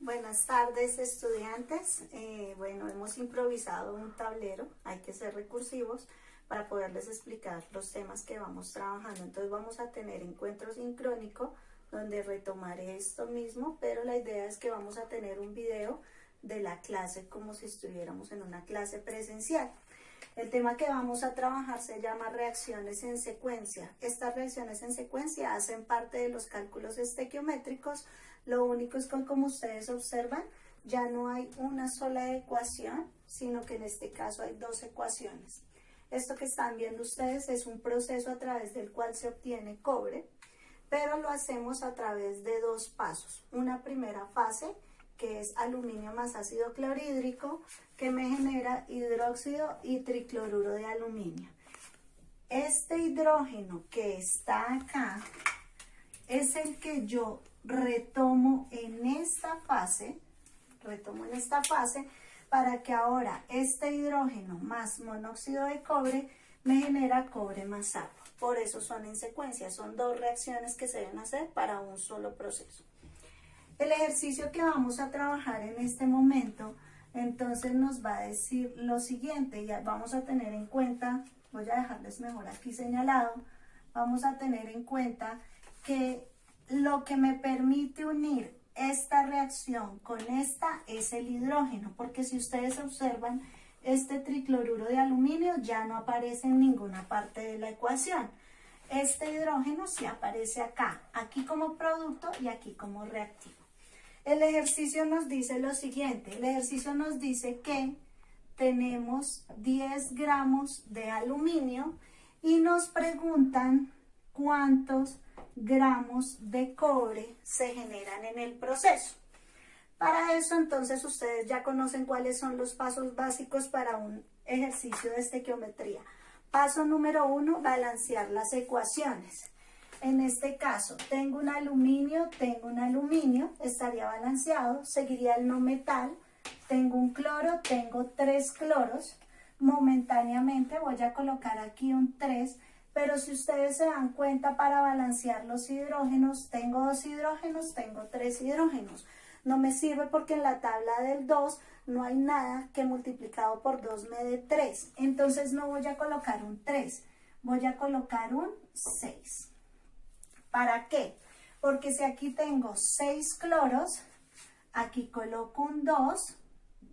Buenas tardes, estudiantes. Bueno, hemos improvisado un tablero, hay que ser recursivos para poderles explicar los temas que vamos trabajando. Entonces vamos a tener encuentro sincrónico donde retomaré esto mismo, pero la idea es que vamos a tener un video de la clase como si estuviéramos en una clase presencial. El tema que vamos a trabajar se llama reacciones en secuencia. Estas reacciones en secuencia hacen parte de los cálculos estequiométricos. Lo único es que, como ustedes observan, ya no hay una sola ecuación, sino que en este caso hay dos ecuaciones. Esto que están viendo ustedes es un proceso a través del cual se obtiene cobre, pero lo hacemos a través de dos pasos. Una primera fase, que es aluminio más ácido clorhídrico, que me genera hidróxido y tricloruro de aluminio. Este hidrógeno que está acá es el que yo retomo en esta fase, para que ahora este hidrógeno más monóxido de cobre me genera cobre más agua. Por eso son en secuencia, son dos reacciones que se deben hacer para un solo proceso. El ejercicio que vamos a trabajar en este momento, entonces nos va a decir lo siguiente, ya vamos a tener en cuenta, voy a dejarles mejor aquí señalado, vamos a tener en cuenta que lo que me permite unir esta reacción con esta es el hidrógeno, porque si ustedes observan, este tricloruro de aluminio ya no aparece en ninguna parte de la ecuación. Este hidrógeno sí aparece acá, aquí como producto y aquí como reactivo. El ejercicio nos dice lo siguiente, el ejercicio nos dice que tenemos 10 gramos de aluminio y nos preguntan cuántos gramos de cobre se generan en el proceso. Para eso entonces ustedes ya conocen cuáles son los pasos básicos para un ejercicio de estequiometría. Paso número 1, balancear las ecuaciones. En este caso, tengo un aluminio, estaría balanceado, seguiría el no metal, tengo un cloro, tengo 3 cloros, momentáneamente voy a colocar aquí un 3, pero si ustedes se dan cuenta, para balancear los hidrógenos, tengo 2 hidrógenos, tengo 3 hidrógenos. No me sirve porque en la tabla del 2 no hay nada que multiplicado por 2 me dé 3. Entonces no voy a colocar un 3, voy a colocar un 6. ¿Para qué? Porque si aquí tengo 6 cloros, aquí coloco un 2,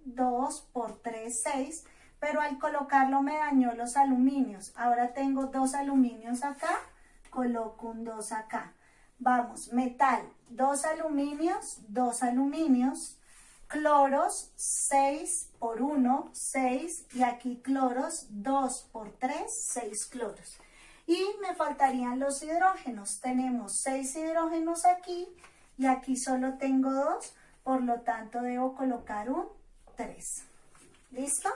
2 por 3, 6, pero al colocarlo me dañó los aluminios. Ahora tengo 2 aluminios acá, coloco un 2 acá. Vamos, metal, 2 aluminios, cloros, 6 por 1, 6, y aquí cloros, 2 por 3, 6 cloros. Y me faltarían los hidrógenos. Tenemos 6 hidrógenos aquí y aquí solo tengo 2, por lo tanto debo colocar un 3. ¿Listo?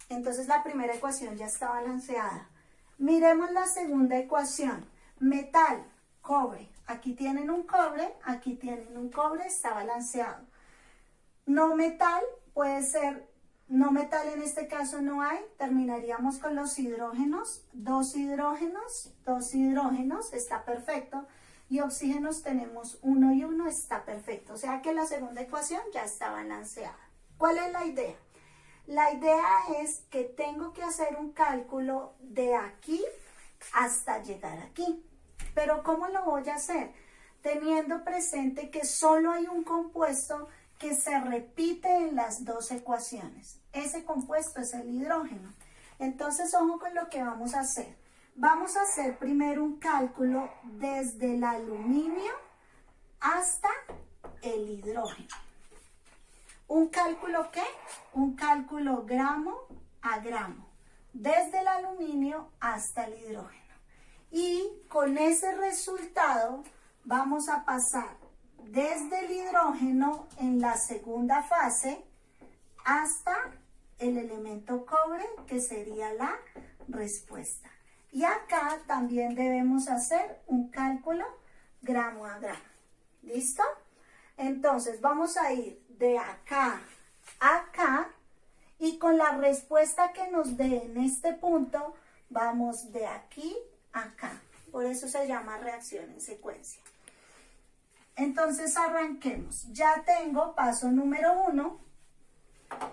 Entonces la primera ecuación ya está balanceada. Miremos la segunda ecuación. Metal, cobre. Aquí tienen un cobre, está balanceado. No metal, puede ser, no metal en este caso no hay, terminaríamos con los hidrógenos, 2 hidrógenos, está perfecto. Y oxígenos tenemos 1 y 1, está perfecto. O sea que la segunda ecuación ya está balanceada. ¿Cuál es la idea? La idea es que tengo que hacer un cálculo de aquí hasta llegar aquí. Pero ¿cómo lo voy a hacer? Teniendo presente que solo hay un compuesto que se repite en las dos ecuaciones. Ese compuesto es el hidrógeno. Entonces, ojo con lo que vamos a hacer. Vamos a hacer primero un cálculo desde el aluminio hasta el hidrógeno. ¿Un cálculo qué? Un cálculo gramo a gramo, desde el aluminio hasta el hidrógeno. Y con ese resultado vamos a pasar desde el hidrógeno en la segunda fase hasta el elemento cobre, que sería la respuesta. Y acá también debemos hacer un cálculo gramo a gramo. ¿Listo? Entonces vamos a ir de acá a acá y con la respuesta que nos dé en este punto vamos de aquí a acá. Por eso se llama reacción en secuencia. Entonces arranquemos. Ya tengo paso número 1,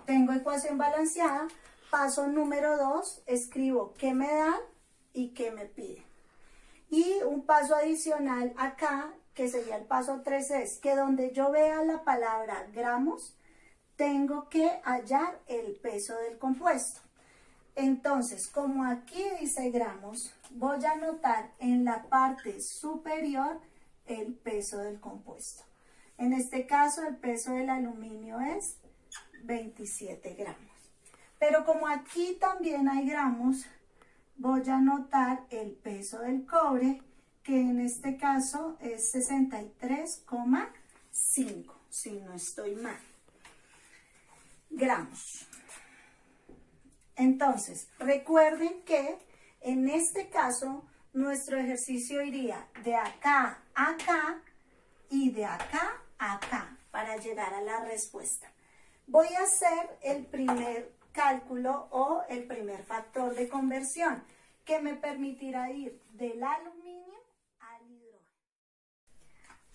tengo ecuación balanceada. Paso número 2, escribo qué me dan y qué me piden. Y un paso adicional acá, que sería el paso 3, es que donde yo vea la palabra gramos, tengo que hallar el peso del compuesto. Entonces, como aquí dice gramos, voy a anotar en la parte superior el peso del compuesto. En este caso, el peso del aluminio es 27 gramos. Pero como aquí también hay gramos, voy a anotar el peso del cobre, que en este caso es 63,5, si no estoy mal. Gramos. Entonces, recuerden que en este caso nuestro ejercicio iría de acá a acá y de acá a acá para llegar a la respuesta. Voy a hacer el primer cálculo o el primer factor de conversión que me permitirá ir del aluminio al hidrógeno.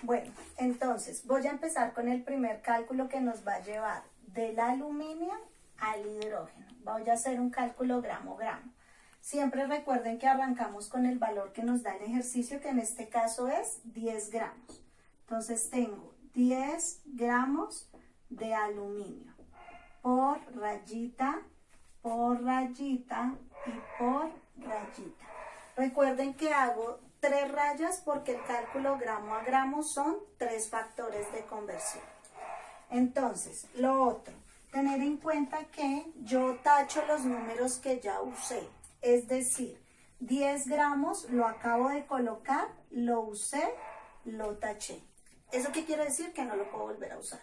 Bueno, entonces voy a empezar con el primer cálculo que nos va a llevar del aluminio al hidrógeno. Voy a hacer un cálculo gramo-gramo. Siempre recuerden que arrancamos con el valor que nos da el ejercicio, que en este caso es 10 gramos. Entonces tengo 10 gramos de aluminio por rayita y por rayita. Recuerden que hago 3 rayas porque el cálculo gramo a gramo son 3 factores de conversión. Entonces, lo otro, tener en cuenta que yo tacho los números que ya usé. Es decir, 10 gramos lo acabo de colocar, lo usé, lo taché. ¿Eso qué quiere decir? Que no lo puedo volver a usar.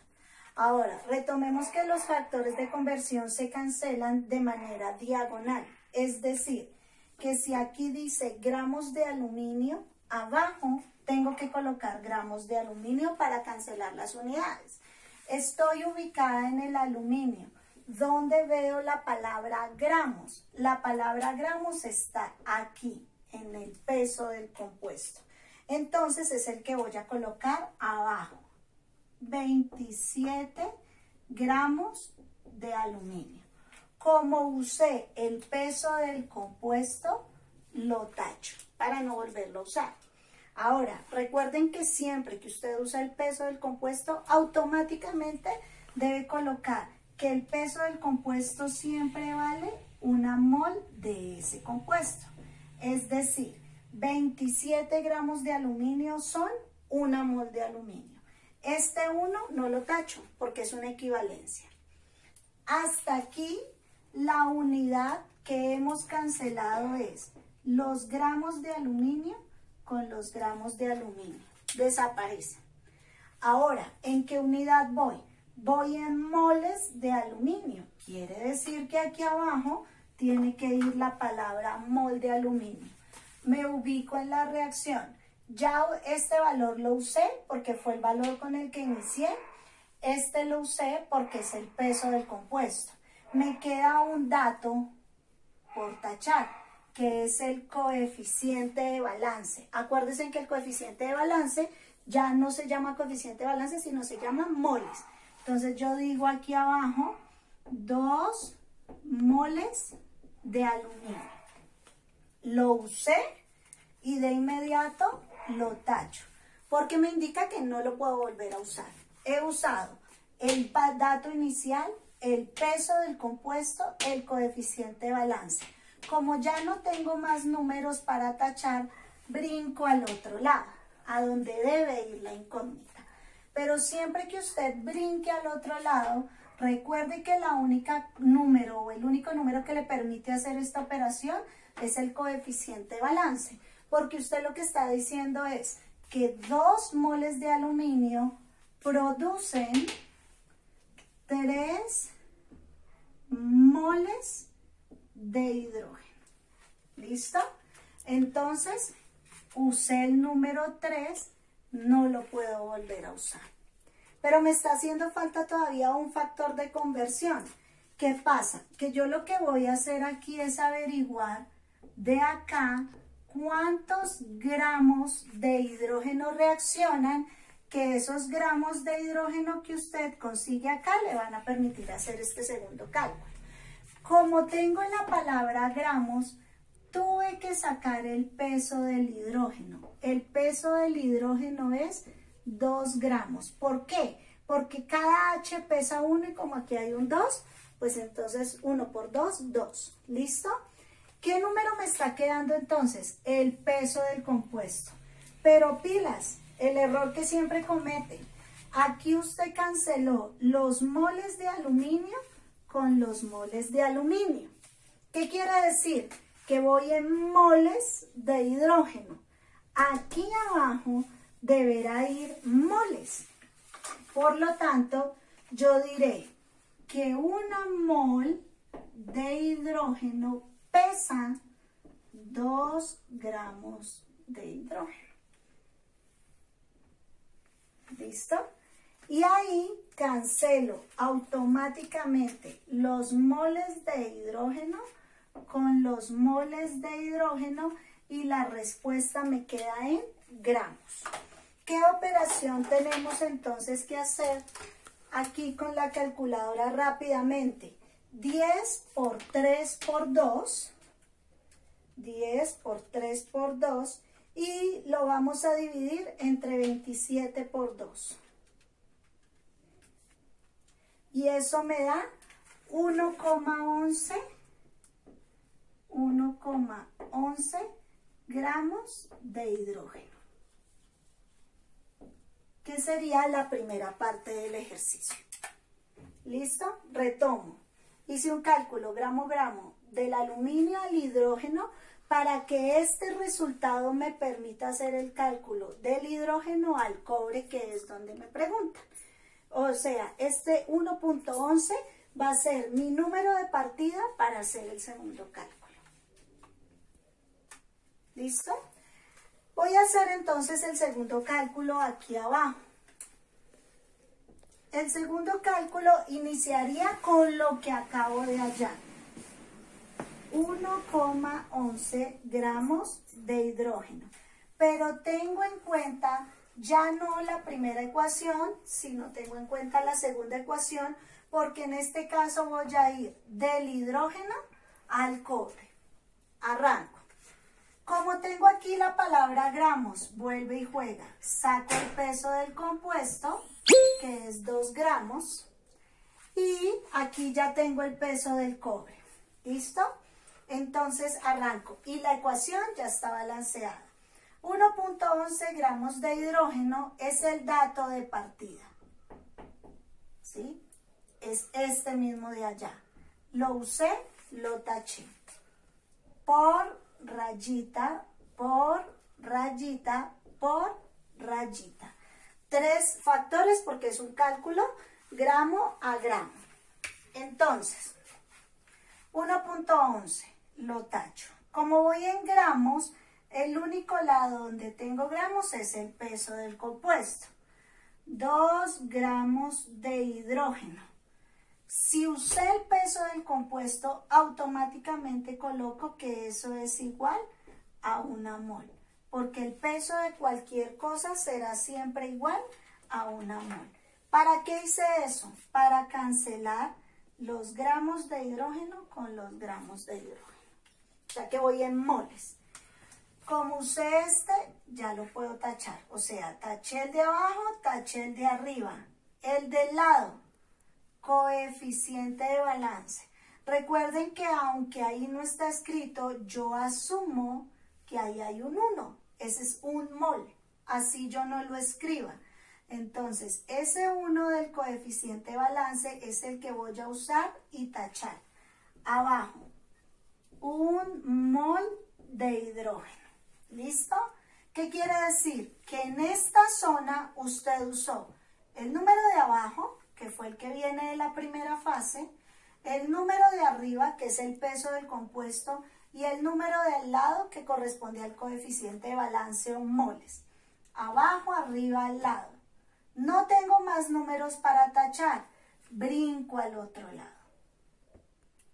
Ahora, retomemos que los factores de conversión se cancelan de manera diagonal. Es decir, que si aquí dice gramos de aluminio, abajo tengo que colocar gramos de aluminio para cancelar las unidades. Estoy ubicada en el aluminio. ¿Dónde veo la palabra gramos? La palabra gramos está aquí, en el peso del compuesto. Entonces es el que voy a colocar abajo. 27 gramos de aluminio. Como usé el peso del compuesto, lo tacho para no volverlo a usar. Ahora, recuerden que siempre que usted usa el peso del compuesto, automáticamente debe colocar que el peso del compuesto siempre vale 1 mol de ese compuesto. Es decir, 27 gramos de aluminio son 1 mol de aluminio. Este 1 no lo tacho porque es una equivalencia. Hasta aquí la unidad que hemos cancelado es los gramos de aluminio con los gramos de aluminio. Desaparecen. Ahora, ¿en qué unidad voy? Voy en moles de aluminio. Quiere decir que aquí abajo tiene que ir la palabra mol de aluminio. Me ubico en la reacción. Ya este valor lo usé porque fue el valor con el que inicié. Este lo usé porque es el peso del compuesto. Me queda un dato por tachar, que es el coeficiente de balance. Acuérdense que el coeficiente de balance ya no se llama coeficiente de balance, sino se llama moles. Entonces yo digo aquí abajo 2 moles de aluminio. Lo usé y de inmediato lo tacho, porque me indica que no lo puedo volver a usar. He usado el dato inicial, el peso del compuesto, el coeficiente de balance. Como ya no tengo más números para tachar, brinco al otro lado, a donde debe ir la incógnita. Pero siempre que usted brinque al otro lado, recuerde que la única número o el único número que le permite hacer esta operación es el coeficiente de balance. Porque usted lo que está diciendo es que 2 moles de aluminio producen 3 moles de hidrógeno. ¿Listo? Entonces, usé el número 3, no lo puedo volver a usar. Pero me está haciendo falta todavía un factor de conversión. ¿Qué pasa? Que yo lo que voy a hacer aquí es averiguar de acá cuántos gramos de hidrógeno reaccionan que esos gramos de hidrógeno que usted consigue acá le van a permitir hacer este segundo cálculo. Como tengo en la palabra gramos, tuve que sacar el peso del hidrógeno. El peso del hidrógeno es 2 gramos. ¿Por qué? Porque cada H pesa 1 y como aquí hay un 2, pues entonces 1 por 2, 2. ¿Listo? ¿Qué número me está quedando entonces? El peso del compuesto. Pero pilas, el error que siempre cometen. Aquí usted canceló los moles de aluminio con los moles de aluminio. ¿Qué quiere decir? Que voy en moles de hidrógeno. Aquí abajo deberá ir moles. Por lo tanto, yo diré que una mol de hidrógeno pesa 2 gramos de hidrógeno. ¿Listo? Y ahí cancelo automáticamente los moles de hidrógeno con los moles de hidrógeno y la respuesta me queda en gramos. ¿Qué operación tenemos entonces que hacer aquí con la calculadora rápidamente? 10 por 3 por 2, 10 por 3 por 2 y lo vamos a dividir entre 27 por 2. Y eso me da 1,11 gramos de hidrógeno, que sería la primera parte del ejercicio. ¿Listo? Retomo. Hice un cálculo gramo a gramo del aluminio al hidrógeno para que este resultado me permita hacer el cálculo del hidrógeno al cobre, que es donde me preguntan. O sea, este 1.11 va a ser mi número de partida para hacer el segundo cálculo. ¿Listo? Voy a hacer entonces el segundo cálculo aquí abajo. El segundo cálculo iniciaría con lo que acabo de hallar. 1,11 gramos de hidrógeno. Pero tengo en cuenta ya no la primera ecuación, sino tengo en cuenta la segunda ecuación, porque en este caso voy a ir del hidrógeno al cobre. Arranco. Como tengo aquí la palabra gramos, vuelve y juega. Saco el peso del compuesto, que es 2 gramos, y aquí ya tengo el peso del cobre. ¿Listo? Entonces arranco. Y la ecuación ya está balanceada. 1.11 gramos de hidrógeno es el dato de partida. ¿Sí? Es este mismo de allá. Lo usé, lo taché. Por rayita, por rayita, por rayita. 3 factores porque es un cálculo gramo a gramo. Entonces, 1.11 lo tacho. Como voy en gramos, el único lado donde tengo gramos es el peso del compuesto. 2 gramos de hidrógeno. Si usé el peso del compuesto, automáticamente coloco que eso es igual a 1 mol. Porque el peso de cualquier cosa será siempre igual a 1 mol. ¿Para qué hice eso? Para cancelar los gramos de hidrógeno con los gramos de hidrógeno. O sea que voy en moles. Como usé este, ya lo puedo tachar. O sea, taché el de abajo, taché el de arriba. El del lado, coeficiente de balance. Recuerden que aunque ahí no está escrito, yo asumo que ahí hay un 1. Ese es 1 mol. Así yo no lo escriba. Entonces, ese 1 del coeficiente de balance es el que voy a usar y tachar. Abajo, 1 mol de hidrógeno. ¿Listo? ¿Qué quiere decir? Que en esta zona usted usó el número de abajo, que fue el que viene de la primera fase, el número de arriba, que es el peso del compuesto, y el número de al lado, que corresponde al coeficiente de balance o moles. Abajo, arriba, al lado. No tengo más números para tachar. Brinco al otro lado,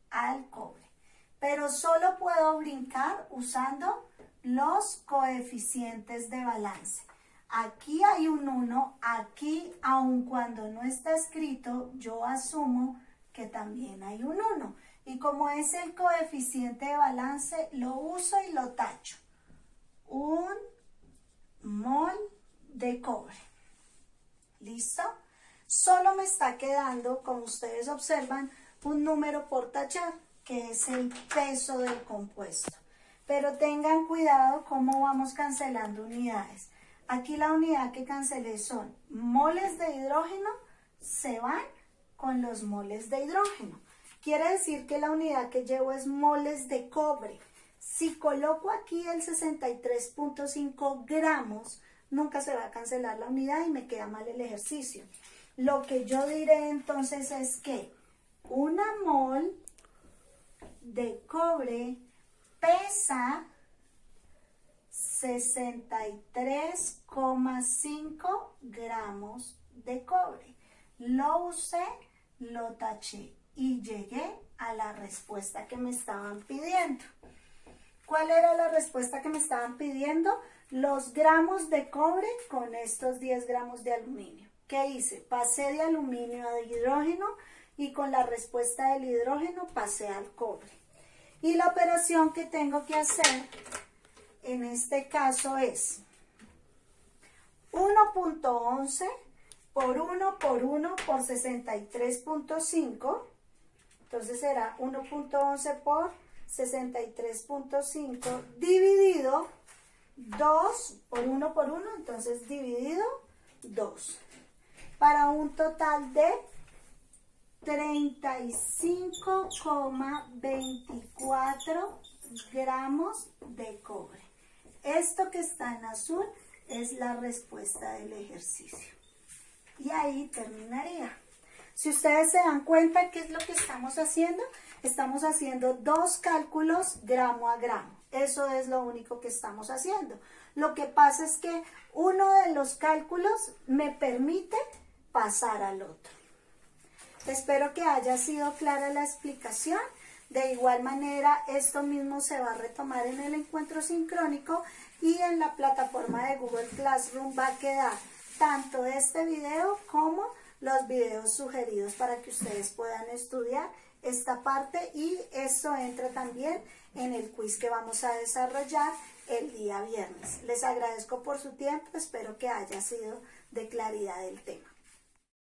al cobre. Pero solo puedo brincar usando los coeficientes de balance. Aquí hay un 1, aquí, aun cuando no está escrito, yo asumo que también hay un 1. Y como es el coeficiente de balance, lo uso y lo tacho. 1 mol de cobre. ¿Listo? Solo me está quedando, como ustedes observan, un número por tachar, que es el peso del compuesto. Pero tengan cuidado cómo vamos cancelando unidades. Aquí la unidad que cancelé son moles de hidrógeno, se van con los moles de hidrógeno. Quiere decir que la unidad que llevo es moles de cobre. Si coloco aquí el 63.5 gramos, nunca se va a cancelar la unidad y me queda mal el ejercicio. Lo que yo diré entonces es que una mol de cobre pesa 63,5 gramos de cobre. Lo usé, lo taché y llegué a la respuesta que me estaban pidiendo. ¿Cuál era la respuesta que me estaban pidiendo? Los gramos de cobre con estos 10 gramos de aluminio. ¿Qué hice? Pasé de aluminio a hidrógeno y con la respuesta del hidrógeno pasé al cobre. Y la operación que tengo que hacer en este caso es 1.11 por 1 por 1 por 63.5. Entonces será 1.11 por 63.5 dividido 2 por 1 por 1, entonces dividido 2, para un total de 35,24 gramos de cobre. Esto que está en azul es la respuesta del ejercicio. Y ahí terminaría. Si ustedes se dan cuenta, ¿qué es lo que estamos haciendo? Estamos haciendo dos cálculos gramo a gramo. Eso es lo único que estamos haciendo. Lo que pasa es que uno de los cálculos me permite pasar al otro. Espero que haya sido clara la explicación. De igual manera, esto mismo se va a retomar en el encuentro sincrónico y en la plataforma de Google Classroom va a quedar tanto este video como los videos sugeridos para que ustedes puedan estudiar esta parte, y esto entra también en el quiz que vamos a desarrollar el día viernes. Les agradezco por su tiempo, espero que haya sido de claridad el tema.